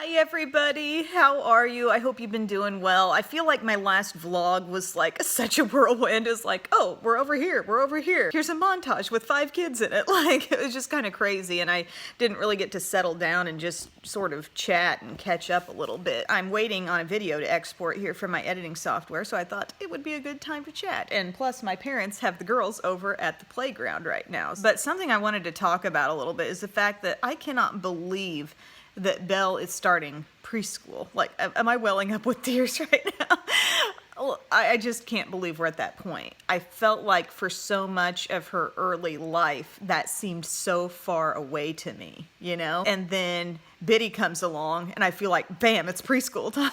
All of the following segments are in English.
Hi everybody, how are you? I hope you've been doing well. I feel like my last vlog was like such a whirlwind. It's like, oh, we're over here, we're over here. Here's a montage with 5 kids in it. Like, it was just kind of crazy, and I didn't really get to settle down and just sort of chat and catch up a little bit. I'm waiting on a video to export here from my editing software, so I thought it would be a good time to chat. And plus, my parents have the girls over at the playground right now. But something I wanted to talk about a little bit is the fact that I cannot believe that Belle is starting preschool. Like, am I welling up with tears right now? I just can't believe we're at that point. I felt like for so much of her early life, that seemed so far away to me, you know? And then Biddy comes along, and I feel like, bam, it's preschool time.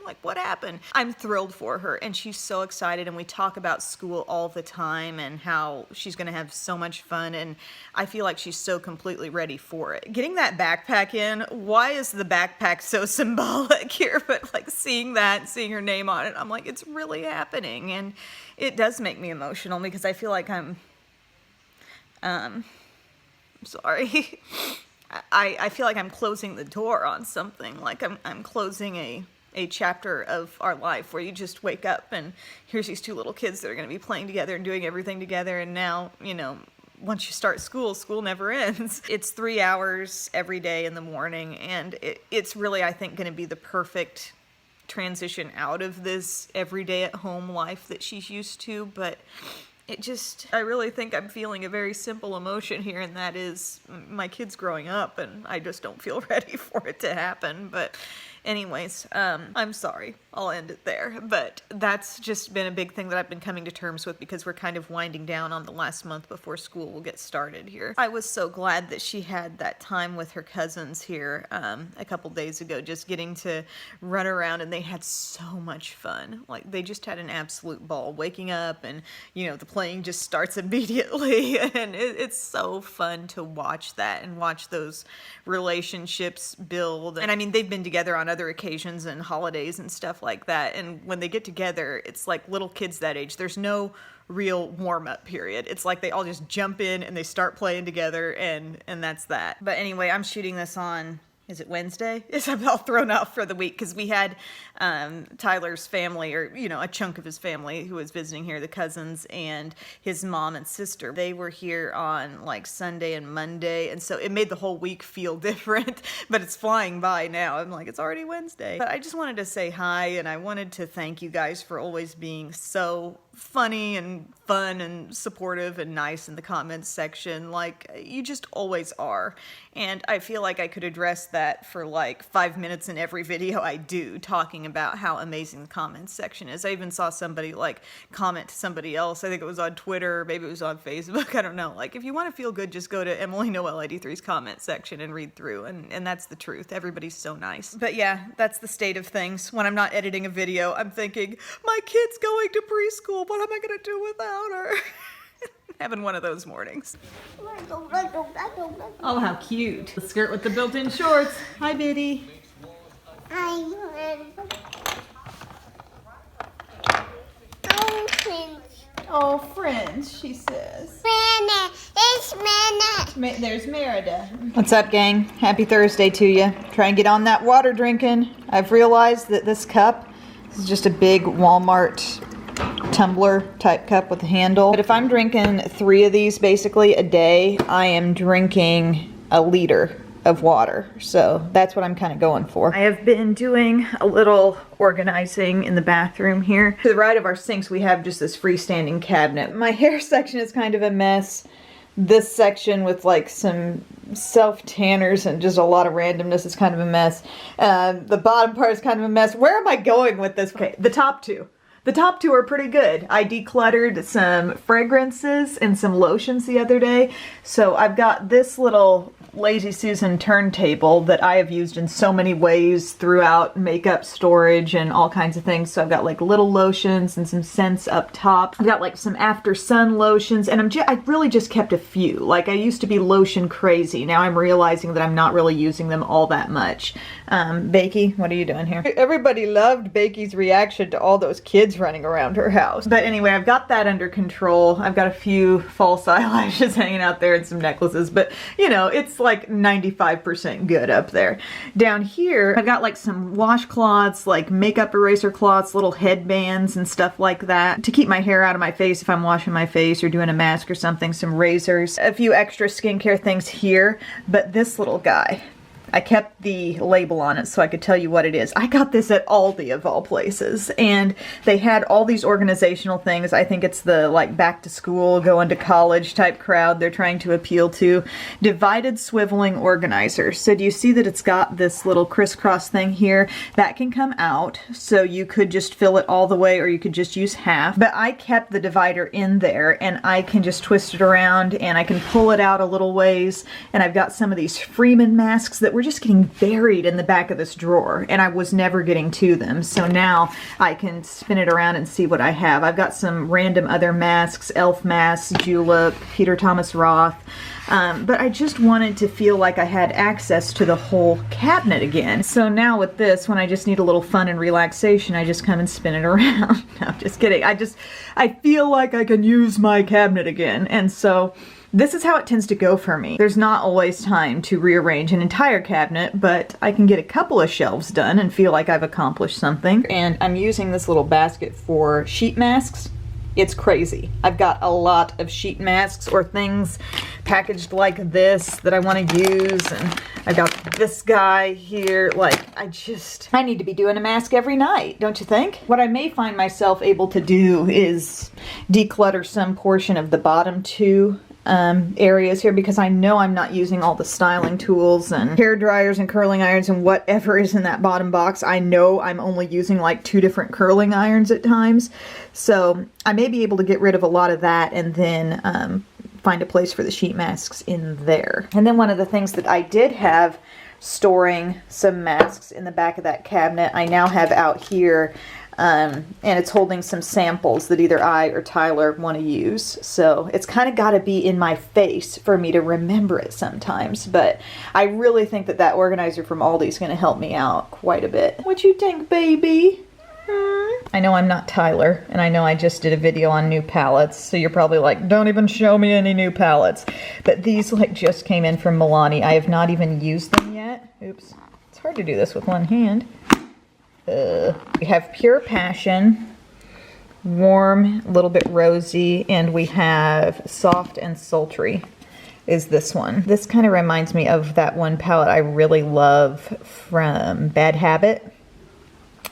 Like, what happened? I'm thrilled for her, and she's so excited, and we talk about school all the time and how she's gonna have so much fun, and I feel like she's so completely ready for it. Getting that backpack in, why is the backpack so symbolic here? But like seeing that, seeing her name on it, I'm like, it's really happening, and it does make me emotional because I feel like I'm sorry. I feel like I'm closing the door on something, like I'm closing a chapter of our life where you just wake up and here's these 2 little kids that are going to be playing together and doing everything together, and now, you know, once you start school, school never ends. It's 3 hours every day in the morning, and it's really, I think, going to be the perfect transition out of this everyday at home life that she's used to. But I really think I'm feeling a very simple emotion here, and that is my kids growing up, and I just don't feel ready for it to happen. But anyways, I'm sorry. I'll end it there. But that's just been a big thing that I've been coming to terms with because we're kind of winding down on the last month before school will get started here. I was so glad that she had that time with her cousins here a couple days ago, just getting to run around, and they had so much fun. Like, they just had an absolute ball waking up, and, you know, the playing just starts immediately, and it's so fun to watch that and watch those relationships build. And I mean, they've been together on other occasions and holidays and stuff like that, and when they get together, it's like little kids that age. There's no real warm-up period. It's like they all just jump in and they start playing together, and that's that. But anyway, I'm shooting this on, is it Wednesday? I'm all thrown off for the week because we had Tyler's family, or, you know, a chunk of his family who was visiting here, the cousins and his mom and sister. They were here on like Sunday and Monday, and so it made the whole week feel different, but it's flying by now. I'm like, it's already Wednesday. But I just wanted to say hi, and I wanted to thank you guys for always being so funny and fun and supportive and nice in the comments section. Like, you just always are. And I feel like I could address that for like 5 minutes in every video I do, talking about how amazing the comments section is. I even saw somebody like comment to somebody else. I think it was on Twitter, maybe it was on Facebook, I don't know. Like, if you want to feel good, just go to Emily Noel 83's comment section and read through, and that's the truth. Everybody's so nice. But yeah, that's the state of things. When I'm not editing a video, I'm thinking, my kid's going to preschool, what am I gonna do without her? Having one of those mornings. Oh, how cute. The skirt with the built-in shorts. Hi, Biddy. Hi. Oh, friends, she says. It's Merida. There's Merida. What's up, gang? Happy Thursday to you. Try and get on that water drinking. I've realized that this cup is just a big Walmart tumbler type cup with a handle. But if I'm drinking 3 of these basically a day, I am drinking a liter of water. So that's what I'm kind of going for. I have been doing a little organizing in the bathroom here. To the right of our sinks, we have just this freestanding cabinet. My hair section is kind of a mess. This section with like some self-tanners and just a lot of randomness is kind of a mess. The bottom part is kind of a mess. Where am I going with this? Okay, the top 2. The top 2 are pretty good. I decluttered some fragrances and some lotions the other day. So I've got this little Lazy Susan turntable that I have used in so many ways throughout makeup storage and all kinds of things. So I've got like little lotions and some scents up top. I've got like some after sun lotions, and I really just kept a few. Like, I used to be lotion crazy. Now I'm realizing that I'm not really using them all that much. Bakey, what are you doing here? Everybody loved Bakey's reaction to all those kids kids running around her house. But anyway, I've got that under control. I've got a few false eyelashes hanging out there and some necklaces, but you know, it's like 95% good up there. Down here, I've got like some washcloths, like makeup eraser cloths, little headbands and stuff like that to keep my hair out of my face if I'm washing my face or doing a mask or something, some razors, a few extra skincare things here. But this little guy, I kept the label on it so I could tell you what it is. I got this at Aldi of all places, and they had all these organizational things. I think it's the like back to school, going to college type crowd they're trying to appeal to. Divided swiveling organizer. So do you see that it's got this little crisscross thing here? That can come out, so you could just fill it all the way or you could just use half. But I kept the divider in there, and I can just twist it around and I can pull it out a little ways. And I've got some of these Freeman masks that were just getting buried in the back of this drawer, and I was never getting to them. So now I can spin it around and see what I have. I've got some random other masks, elf masks, julep, Peter Thomas Roth. But I just wanted to feel like I had access to the whole cabinet again. So now with this, when I just need a little fun and relaxation, I just come and spin it around. No, I'm just kidding. I feel like I can use my cabinet again. And so this is how it tends to go for me. There's not always time to rearrange an entire cabinet, but I can get a couple of shelves done and feel like I've accomplished something. And I'm using this little basket for sheet masks. It's crazy. I've got a lot of sheet masks or things packaged like this that I want to use, and I've got this guy here. Like, I need to be doing a mask every night, don't you think? What I may find myself able to do is declutter some portion of the bottom two areas here, because I know I'm not using all the styling tools and hair dryers and curling irons and whatever is in that bottom box. I know I'm only using like 2 different curling irons at times. So I may be able to get rid of a lot of that and then find a place for the sheet masks in there. And then one of the things that I did have storing some masks in the back of that cabinet, I now have out here. And it's holding some samples that either I or Tyler want to use. So it's kind of got to be in my face for me to remember it sometimes. But I really think that that organizer from Aldi is going to help me out quite a bit. What you think, baby? I know I'm not Tyler, and I know I just did a video on new palettes, so you're probably like, don't even show me any new palettes. But these like just came in from Milani. I have not even used them yet. Oops. It's hard to do this with one hand. We have Pure Passion, Warm, a little bit rosy, and we have Soft and Sultry is this one. This kind of reminds me of that one palette I really love from Bad Habit.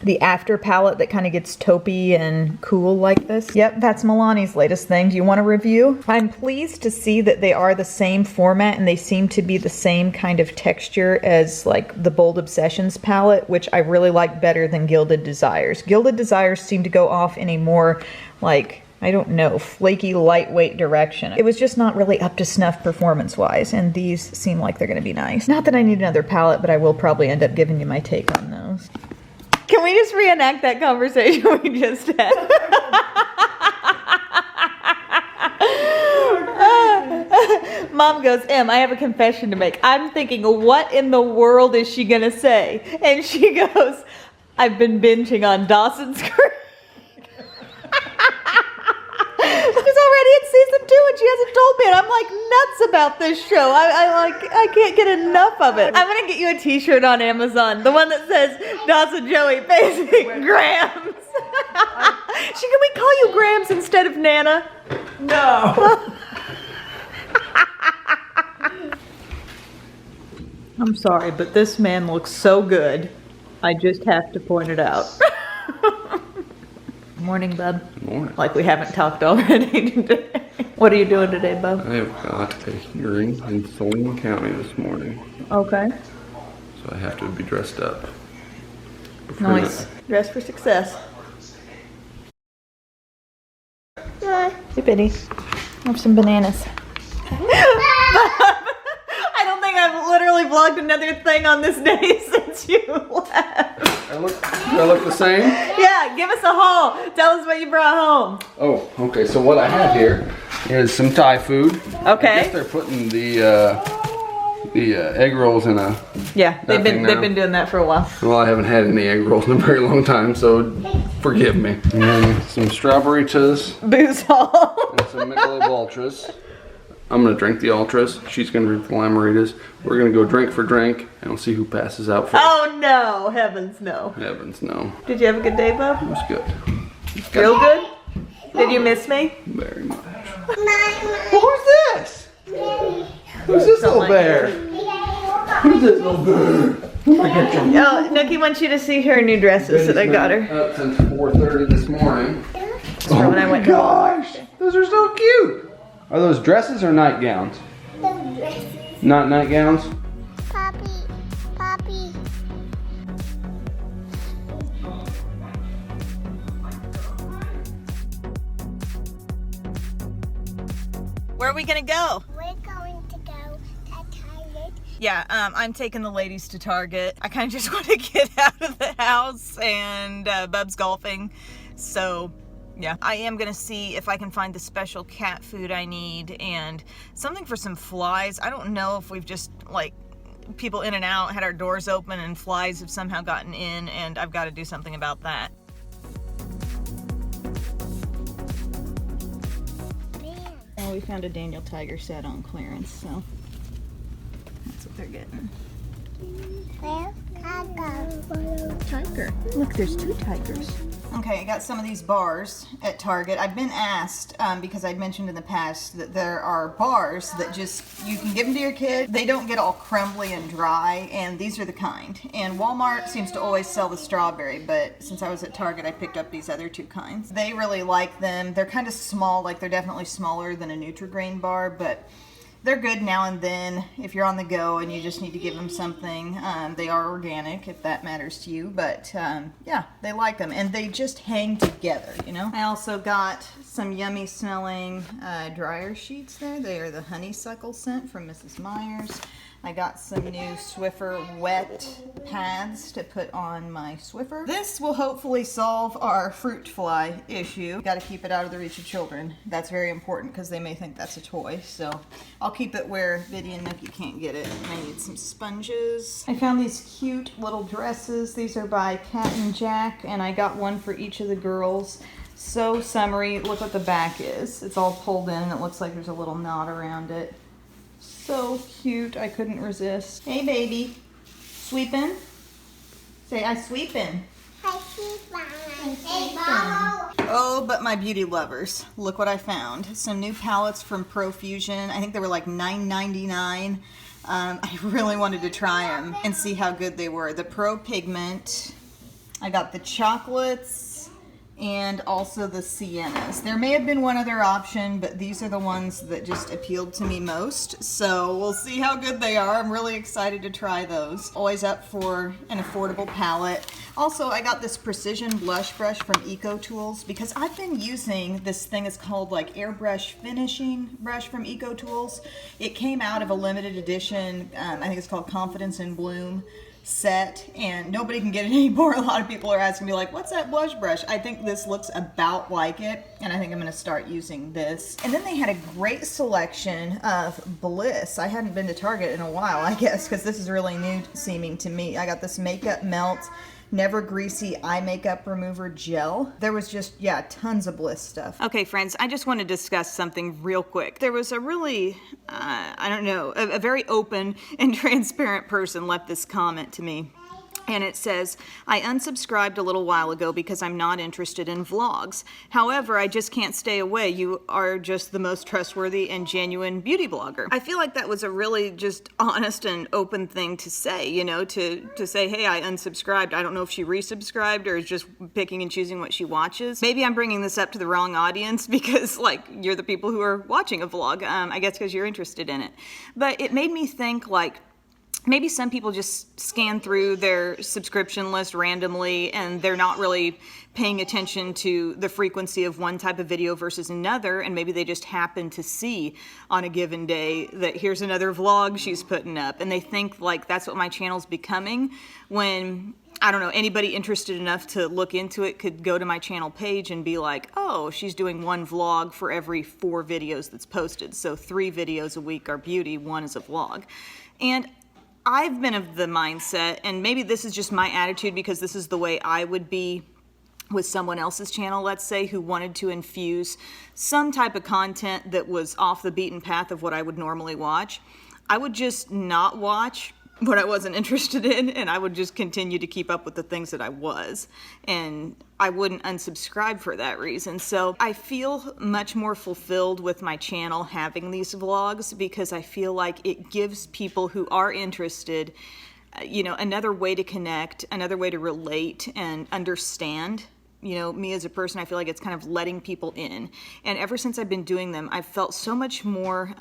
The After palette that kind of gets taupey and cool like this. Yep, that's Milani's latest thing. Do you want a review? I'm pleased to see that they are the same format and they seem to be the same kind of texture as like the Bold Obsessions palette, which I really like better than Gilded Desires. Gilded Desires seem to go off in a more like, I don't know, flaky, lightweight direction. It was just not really up to snuff performance-wise, and these seem like they're gonna be nice. Not that I need another palette, but I will probably end up giving you my take on those. Can we just reenact that conversation we just had? Mom goes, Em, I have a confession to make. I'm thinking, what in the world is she gonna say? And she goes, I've been binging on Dawson's Creek. She's already in season 2 and she hasn't told me, and I'm like nuts about this show. I can't get enough of it. I'm gonna get you a t-shirt on Amazon, the one that says Dawson Joey basic grams. Can we call you Grams instead of Nana? No. I'm sorry, but this man looks so good. I just have to point it out. Morning, bub. Morning. Like we haven't talked already today. What are you doing today, bub? I have got a hearing in Sullivan County this morning, Okay. so I have to be dressed up. Nice. Dress for success. Hey, Biddy. Have some bananas. I don't think I've literally vlogged another thing on this day since you left. Do I look the same? Yeah, give us a haul. Tell us what you brought home. Oh, okay. So what I have here is some Thai food. Okay. I guess they're putting the the egg rolls in a. Yeah, they've been doing that for a while. Well, I haven't had any egg rolls in a very long time, so forgive me. And then some strawberry tuzz. Booze Hall. And some Michelob Ultras. I'm gonna drink the Ultras. She's gonna drink the Lamaritas. We're gonna go drink for drink, and we'll see who passes out first. Oh no! Heavens no. Heavens no. Did you have a good day, Bub? It was good. Real good? Did you miss me? Very much. Who's this? Who's this little bear? Who's this little bear? Oh, Nookie wants you to see her new dresses that I got her. Up since 4:30 this morning. Oh when I went to gosh, those are so cute. Are those dresses or nightgowns? Not nightgowns? Poppy. Where are we gonna go? We're going to go to Target. Yeah, I'm taking the ladies to Target. I kind of just want to get out of the house, and Bub's golfing, so yeah. I am gonna see if I can find the special cat food I need and something for some flies. I don't know if we've just like people in and out, had our doors open and flies have somehow gotten in, and I've got to do something about that. Oh, we found a Daniel Tiger set on clearance, so that's what they're getting. Where can I go? Tiger. Look, there's two tigers. Okay, I got some of these bars at Target. I've been asked, because I'd mentioned in the past that there are bars that just, you can give them to your kid. They don't get all crumbly and dry, and these are the kind. And Walmart seems to always sell the strawberry, but since I was at Target, I picked up these other two kinds. They really like them. They're kind of small, like they're definitely smaller than a Nutri-Grain bar, but they're good now and then if you're on the go and you just need to give them something. They are organic, if that matters to you, but yeah, they like them, and they just hang together, you know? I also got some yummy smelling dryer sheets there. They are the honeysuckle scent from Mrs. Meyer's. I got some new Swiffer wet pads to put on my Swiffer. This will hopefully solve our fruit fly issue. Got to keep it out of the reach of children. That's very important because they may think that's a toy. So I'll keep it where Biddy and Nookie can't get it. I need some sponges. I found these cute little dresses. These are by Cat and Jack, and I got one for each of the girls. So summery. Look what the back is. It's all pulled in, and it looks like there's a little knot around it. So cute, I couldn't resist. Hey baby, sweepin'? Say I sweepin'. Oh, but my beauty lovers, look what I found. Some new palettes from Profusion. I think they were like $9.99. I really wanted to try them and see how good they were. The Pro Pigment. I got the chocolates and also the Siennas. There may have been one other option, but these are the ones that just appealed to me most. So we'll see how good they are. I'm really excited to try those. Always up for an affordable palette. Also, I got this precision blush brush from Eco Tools because I've been using this thing. It's called like Airbrush Finishing Brush from Eco Tools. It came out of a limited edition, I think it's called Confidence in Bloom set, and nobody can get it anymore. A lot of people are asking me like, what's that blush brush? I think this looks about like it, and I think I'm going to start using this. And then they had a great selection of Bliss. I hadn't been to Target in a while, I guess, because this is really new seeming to me. I got this Makeup Melt Never Greasy Eye Makeup Remover Gel. There was just, yeah, tons of Bliss stuff. Okay, friends, I just want to discuss something real quick. There was a really, I don't know, a very open and transparent person left this comment to me. And it says, I unsubscribed a little while ago because I'm not interested in vlogs. However, I just can't stay away. You are just the most trustworthy and genuine beauty blogger. I feel like that was a really just honest and open thing to say, you know, to say, hey, I unsubscribed. I don't know if she resubscribed or is just picking and choosing what she watches. Maybe I'm bringing this up to the wrong audience because, like, you're the people who are watching a vlog, I guess because you're interested in it. But it made me think, like, maybe some people just scan through their subscription list randomly and they're not really paying attention to the frequency of one type of video versus another, and maybe they just happen to see on a given day that here's another vlog she's putting up, and they think like that's what my channel's becoming, when I don't know, anybody interested enough to look into it could go to my channel page and be like, oh, she's doing one vlog for every 4 videos that's posted. So 3 videos a week are beauty, 1 is a vlog. And I've been of the mindset, and maybe this is just my attitude because this is the way I would be with someone else's channel, let's say, who wanted to infuse some type of content that was off the beaten path of what I would normally watch. I would just not watch what I wasn't interested in, and I would just continue to keep up with the things that I was. And I wouldn't unsubscribe for that reason. So I feel much more fulfilled with my channel having these vlogs because I feel like it gives people who are interested, you know, another way to connect, another way to relate and understand. You know, me as a person, I feel like it's kind of letting people in. And ever since I've been doing them, I've felt so much more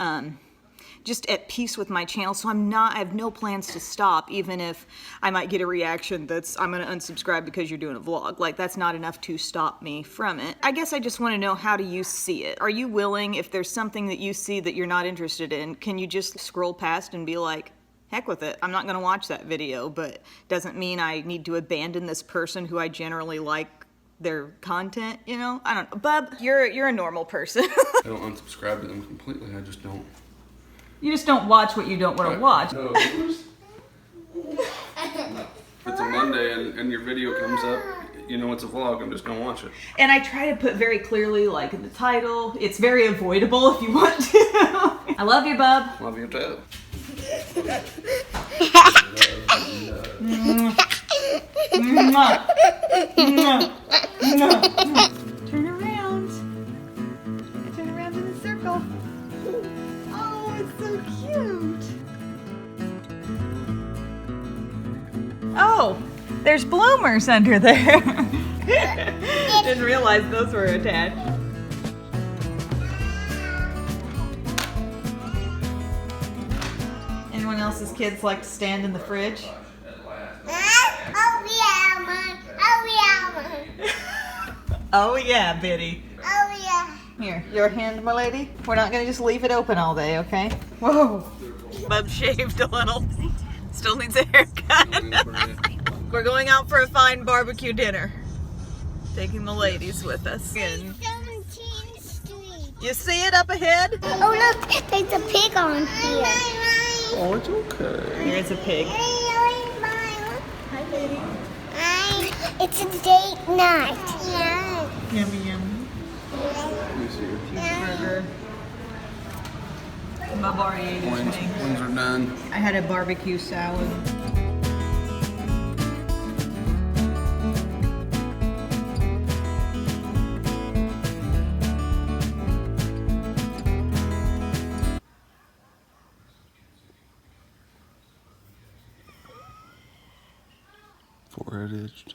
just at peace with my channel. So I have no plans to stop, even if I might get a reaction that's, I'm gonna unsubscribe because you're doing a vlog. Like, that's not enough to stop me from it. I guess I just wanna know, how do you see it? Are you willing, if there's something that you see that you're not interested in, can you just scroll past and be like, heck with it, I'm not gonna watch that video, but doesn't mean I need to abandon this person who I generally like their content, you know? I don't know. Bub, you're a normal person. I don't unsubscribe to them completely, I just don't. You just don't watch what you don't want to watch. No, if it's a Monday and your video comes up, you know it's a vlog, I'm just gonna watch it. And I try to put very clearly, like in the title, it's very avoidable if you want to. I love you, Bub. Love you too. Turn around. Turn around in a circle. Oh, it's so cute. Oh, there's bloomers under there. Didn't realize those were attached. Anyone else's kids like to stand in the fridge? Oh yeah, Mom. Oh yeah, Mom. Oh yeah, Biddy. Oh yeah. Here, your hand, my lady. We're not gonna just leave it open all day, okay? Whoa. Bub shaved a little. Still needs a haircut. We're going out for a fine barbecue dinner. Taking the ladies with us. And 17th Street. you see it up ahead? Oh look, there's a pig on here. Oh, it's okay. Here's a pig. Hi, baby. It's a date night. Yeah. Yummy, yummy. Let me see. Cheeseburger. Bub already ate his wings. Wings are done. I had a barbecue salad. Forehead itched.